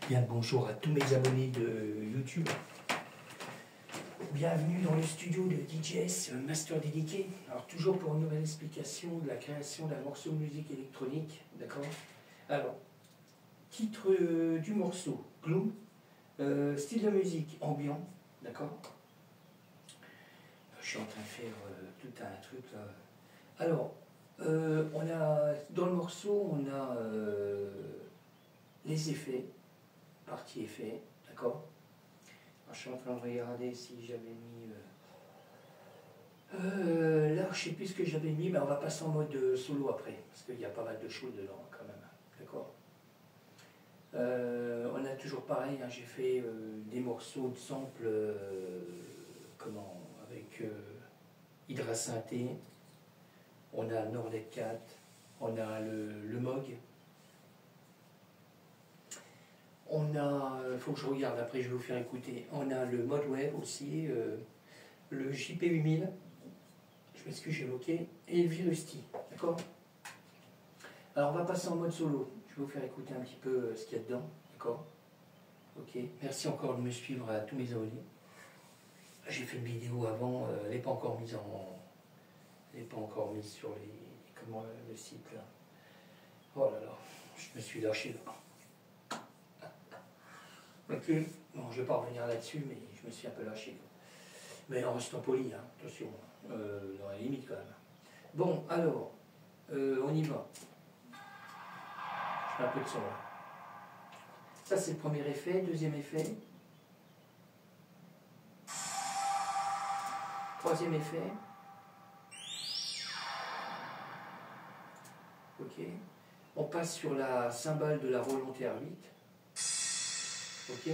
Bien le bonjour à tous mes abonnés de YouTube. Bienvenue dans le studio de DJS Master Dédié. Alors toujours pour une nouvelle explication de la création d'un morceau de musique électronique, d'accord. Alors, titre du morceau, Gloom, style de musique, ambiant, d'accord. Je suis en train de faire tout un truc là. Alors, on a, dans le morceau, on a les effets, partie effet, d'accord. Je suis en train de regarder si j'avais mis... là, je sais plus ce que j'avais mis, mais on va passer en mode solo après, parce qu'il y a pas mal de choses dedans quand même, d'accord. On a toujours pareil, hein, j'ai fait des morceaux de sample, avec Hydra Synthé, on a Nordec 4, on a le Moog. On a, faut que je regarde, après je vais vous faire écouter, on a le mode web aussi, le JP8000, je m'excuse, j'ai évoqué, et le Virusti, d'accord. Alors on va passer en mode solo, je vais vous faire écouter un petit peu ce qu'il y a dedans, d'accord. Ok, merci encore de me suivre à tous mes abonnés. J'ai fait une vidéo avant, elle n'est pas encore mise elle n'est pas encore mise sur le site là. Oh là là, je me suis lâché là. Ok, bon, je ne vais pas revenir là-dessus, mais je me suis un peu lâché. Mais en restant poli, hein, attention, dans la limite quand même. Bon, alors, on y va. Je fais un peu de son là. Ça, c'est le premier effet. Deuxième effet. Troisième effet. Ok. On passe sur la cymbale de la Roland TR8. Ok.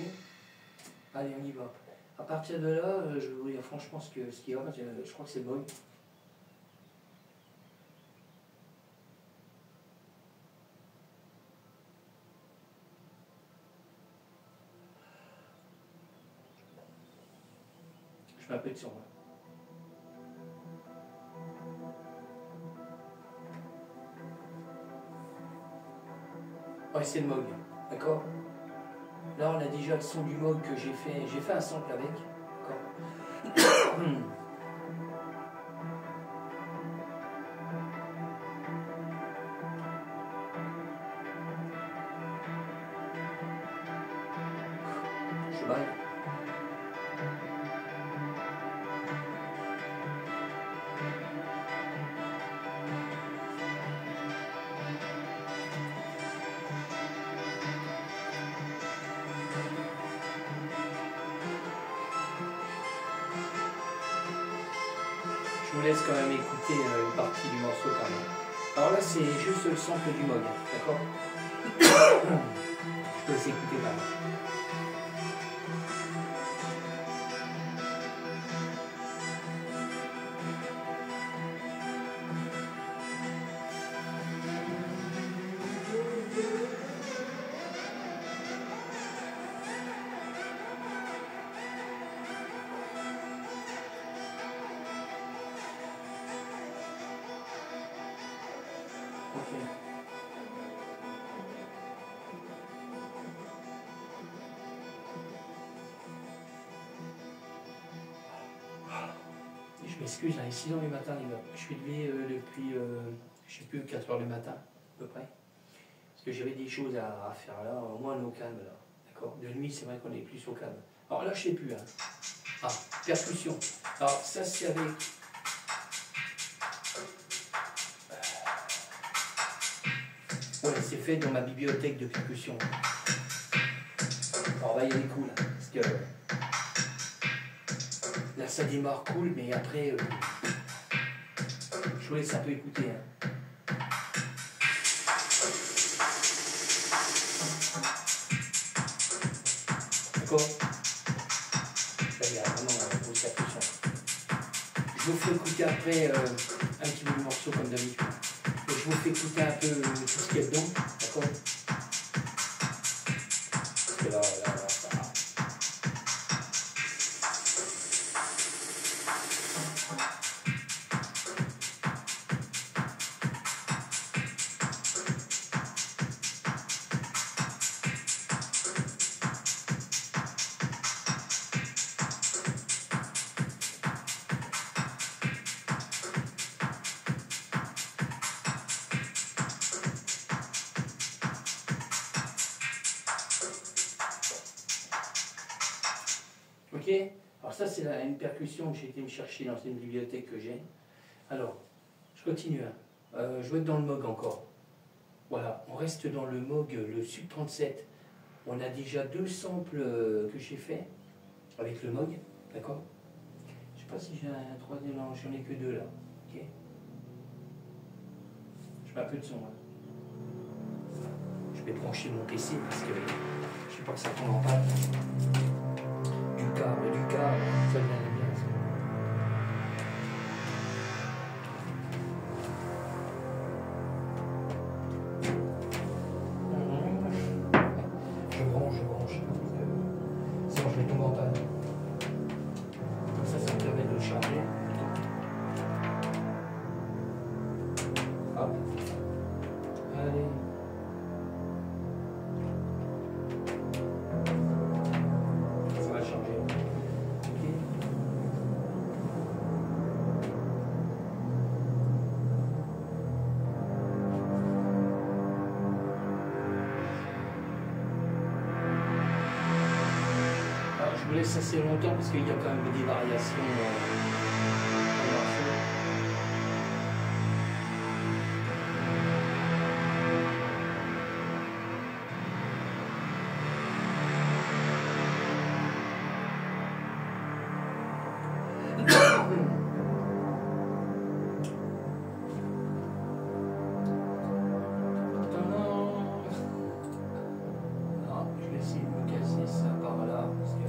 Allez, on y va. À partir de là, je vais vous dire franchement ce qu'il y a. Je crois que c'est bon. Je fais un peu de son là. Ouais, c'est le Moog, d'accord. Là, on a déjà le son du Moog que j'ai fait. J'ai fait un sample avec, d'accord. Je baille. Je vous laisse quand même écouter une partie du morceau quand même. Alors là, c'est juste le sample du Moog, d'accord. Je peux laisser écouter quand même. Ok. Je m'excuse, il est 6 h du matin, les gars. Je suis levé depuis, je sais plus, 4 h du matin, à peu près. Parce que j'avais des choses à faire là, au moins on est au calme là. D'accord. De nuit, c'est vrai qu'on est plus au calme. Alors là, je sais plus. Hein. Ah, percussion. Alors ça, c'est avec. Ouais, c'est fait dans ma bibliothèque de percussion. Alors on va y aller cool, hein, parce que là ça démarre cool, mais après, je vous laisse un peu écouter. Hein. D'accord. Là il y a vraiment une grosse percussion. Je vous fais écouter après un petit peu de morceau comme d'habitude. Et je vous fais écouter un peu tout ce qu'il y a dedans, d'accord. Parce que là, ça... Ok? Alors ça, c'est une percussion que j'ai été me chercher dans une bibliothèque que j'ai. Alors, je continue. Je vais être dans le Moog encore. Voilà, on reste dans le Moog, le Sub 37. On a déjà 2 samples que j'ai fait avec le Moog, d'accord? Je sais pas si j'ai un troisième, non, j'en ai que 2 là. Ok? Je mets un peu de son là. Je vais brancher mon PC parce que je sais pas que ça tombe en panne. Du câble, ça vient bien ça. Je branche. Sinon je vais tomber en panne. Comme ça me permet de le charger. Hop. Allez. Ça va charger. Ok. Alors, je vous laisse assez longtemps parce qu'il y a quand même des variations dans le morceau. Non, je vais essayer de me casser ça par là parce que je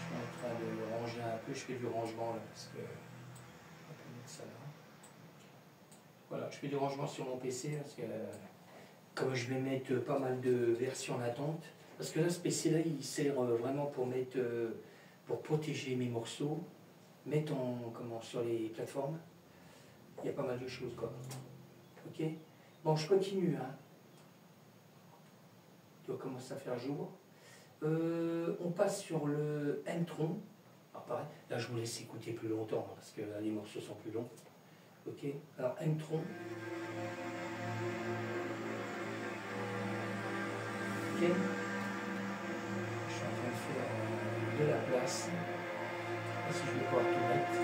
suis en train de le ranger un peu. Je fais du rangement là parce que je vais mettre ça là. Voilà, je fais du rangement sur mon PC parce que comme je vais mettre pas mal de versions en attente, parce que là ce PC là il sert vraiment pour mettre pour protéger mes morceaux, mettre sur les plateformes. Il y a pas mal de choses quoi. Ok. Bon, je continue. Hein. Il doit commencer à faire jour. On passe sur le M-Tron. Alors pareil, là je vous laisse écouter plus longtemps hein, parce que là, les morceaux sont plus longs. Ok. Alors M-Tron. Ok. Je suis en train de faire de la place. Je sais pas si je vais pouvoir tout mettre.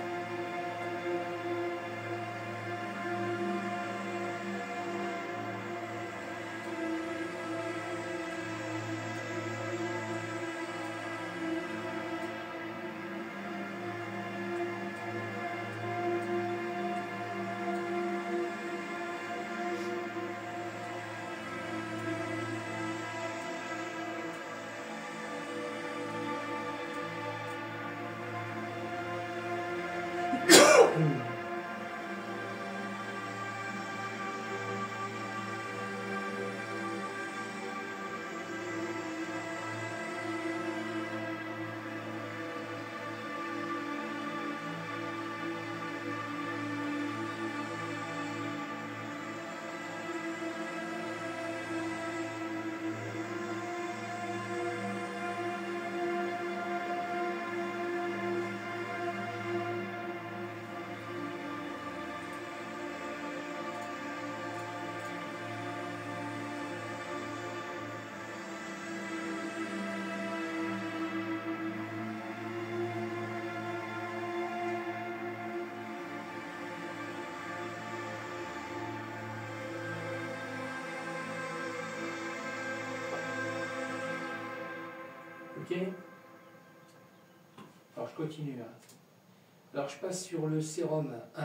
Ok. Alors je continue. Hein. Alors je passe sur le sérum 1.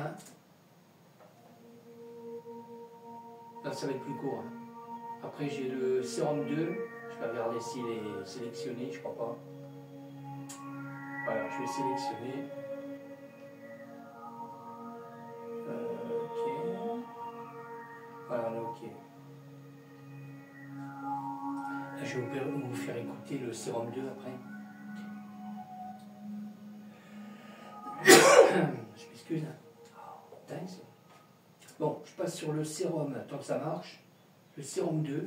Là ça va être plus court. Hein. Après j'ai le sérum 2. Je vais regarder s'il est sélectionné, je crois pas. Voilà, je vais sélectionner. Ok. Voilà, on est ok. Là, je vais vous faire écouter le sérum 2 après. Je m'excuse. Thanks. Bon, je passe sur le sérum tant que ça marche. Le sérum 2.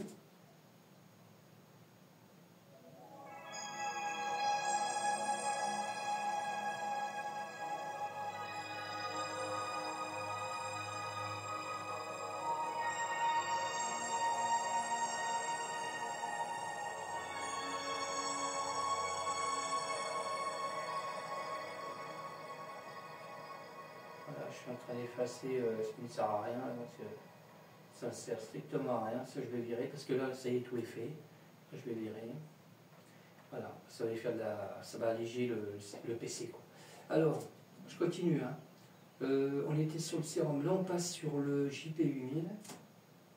je suis en train d'effacer ce qui ne sert à rien, parce que ça ne sert strictement à rien. Ça, je vais virer, parce que là, ça y est, tout est fait. Je vais virer. Voilà, ça va, ça va alléger le PC, quoi. Alors, je continue. Hein. On était sur le sérum, là on passe sur le JP8000.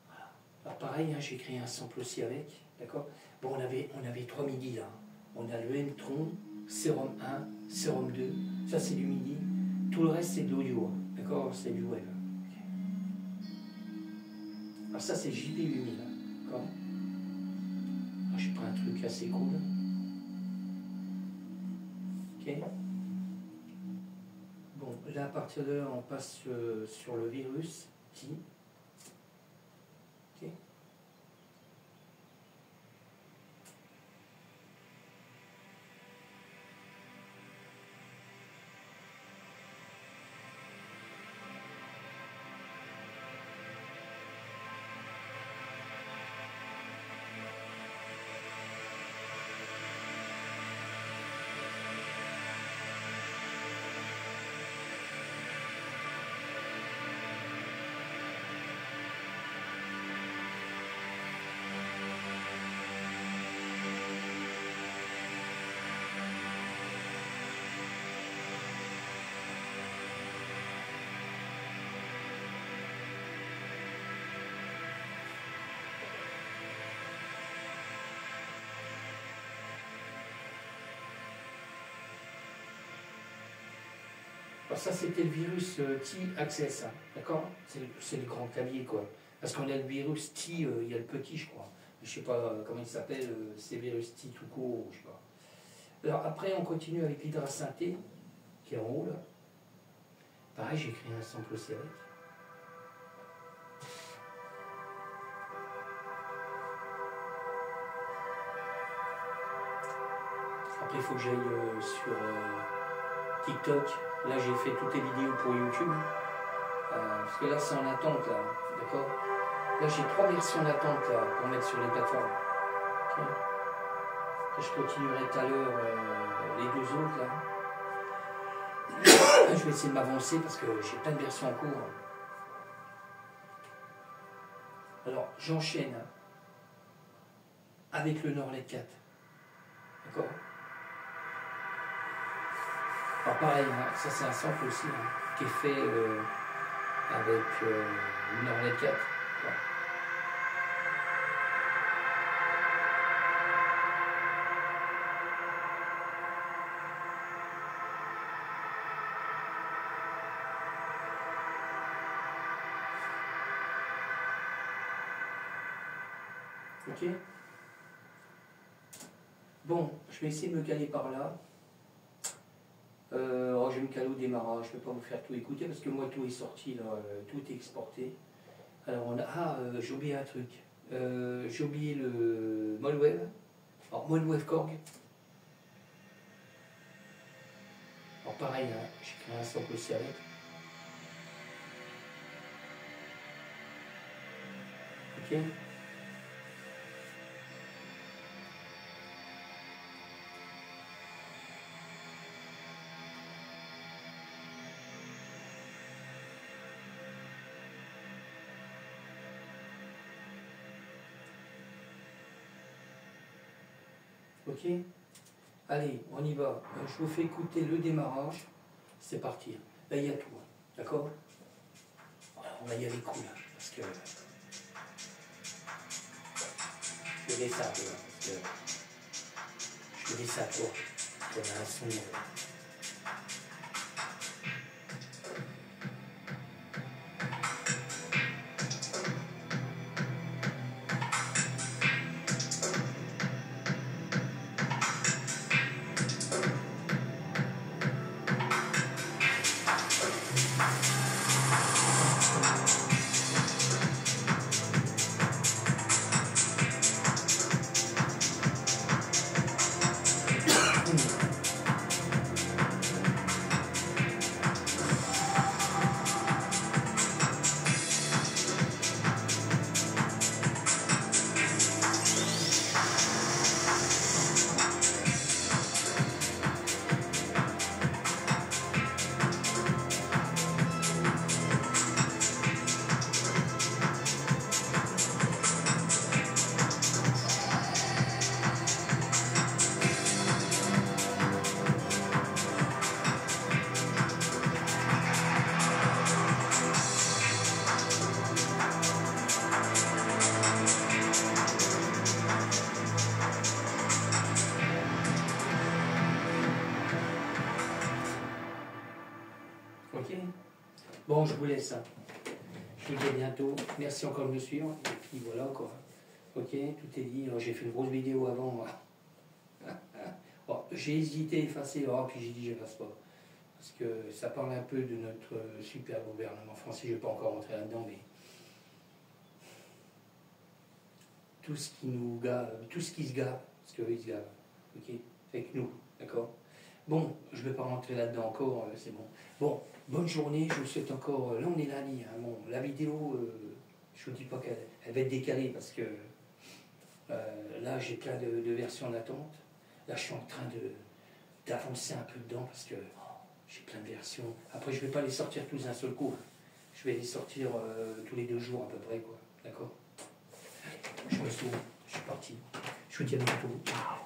Voilà. Alors pareil, hein, j'ai créé un sample aussi avec, d'accord. Bon, on avait 3 MIDI là. On a le M-Tron, sérum 1, sérum 2, ça c'est du MIDI. Tout le reste c'est de l'audio, hein, d'accord, c'est du web. Alors ça c'est JP8000, hein, d'accord. Alors j'ai pris un truc assez cool. Ok. Bon, là à partir de là on passe sur le virus T. Ok. Alors ça c'était le virus T-Access, hein, d'accord. C'est le grand clavier quoi. Parce qu'on a le virus T, il y a le petit je crois. Je sais pas comment il s'appelle, c'est virus T tout court, je sais pas. Alors après on continue avec l'hydrasynthé, qui est en haut là. Pareil j'ai créé un sample aussi avec. Après il faut que j'aille sur TikTok. Là j'ai fait toutes les vidéos pour YouTube. Parce que là c'est en attente là, d'accord. Là j'ai 3 versions en attente là pour mettre sur les plateformes. Okay. Je continuerai tout à l'heure les 2 autres là. Je vais essayer de m'avancer parce que j'ai plein de versions en cours. Alors j'enchaîne avec le Norled 4. D'accord. Alors pareil, hein, ça c'est un sample aussi hein, qui est fait avec le Norled 4. Voilà. Ok. Bon, je vais essayer de me caler par là. Oh, je vais me caler au démarrage, je ne vais pas vous faire tout écouter parce que moi tout est sorti, là, tout est exporté. Alors on a. Ah, j'ai oublié un truc. J'ai oublié le Moldwave. Alors Moldwave Korg. Alors pareil, hein, j'ai créé un sample aussi avec. Ok. Ok. Allez, on y va. Je vous fais écouter le démarrage. C'est parti. Là, il y a tout. D'accord. On va y aller cool. Parce que je vais ça, toi. Je vais ça, toi. On a un son. Bon, je vous laisse. Hein. Je vous dis à bientôt. Merci encore de me suivre. Et puis voilà quoi. Ok, tout est dit. J'ai fait une grosse vidéo avant. Bon, j'ai hésité à effacer, puis j'ai dit je n'efface pas. Parce que ça parle un peu de notre super gouvernement français. Je ne vais pas encore rentrer là-dedans, mais tout ce qui nous gave, tout ce qui se gave, parce qu'eux ils se gavent. Ok, avec nous, d'accord. Bon, je ne vais pas rentrer là-dedans encore, c'est bon. Bon, bonne journée, je vous souhaite encore. Là on est lundi, hein, bon, la vidéo, je ne vous dis pas qu'elle va être décalée parce que là j'ai plein de versions en attente. Là je suis en train d'avancer un peu dedans parce que j'ai plein de versions. Après je ne vais pas les sortir tous d'un seul coup. Je vais les sortir tous les 2 jours à peu près, quoi. D'accord. Je me sauve, je suis parti. Je vous dis à bientôt. Ciao.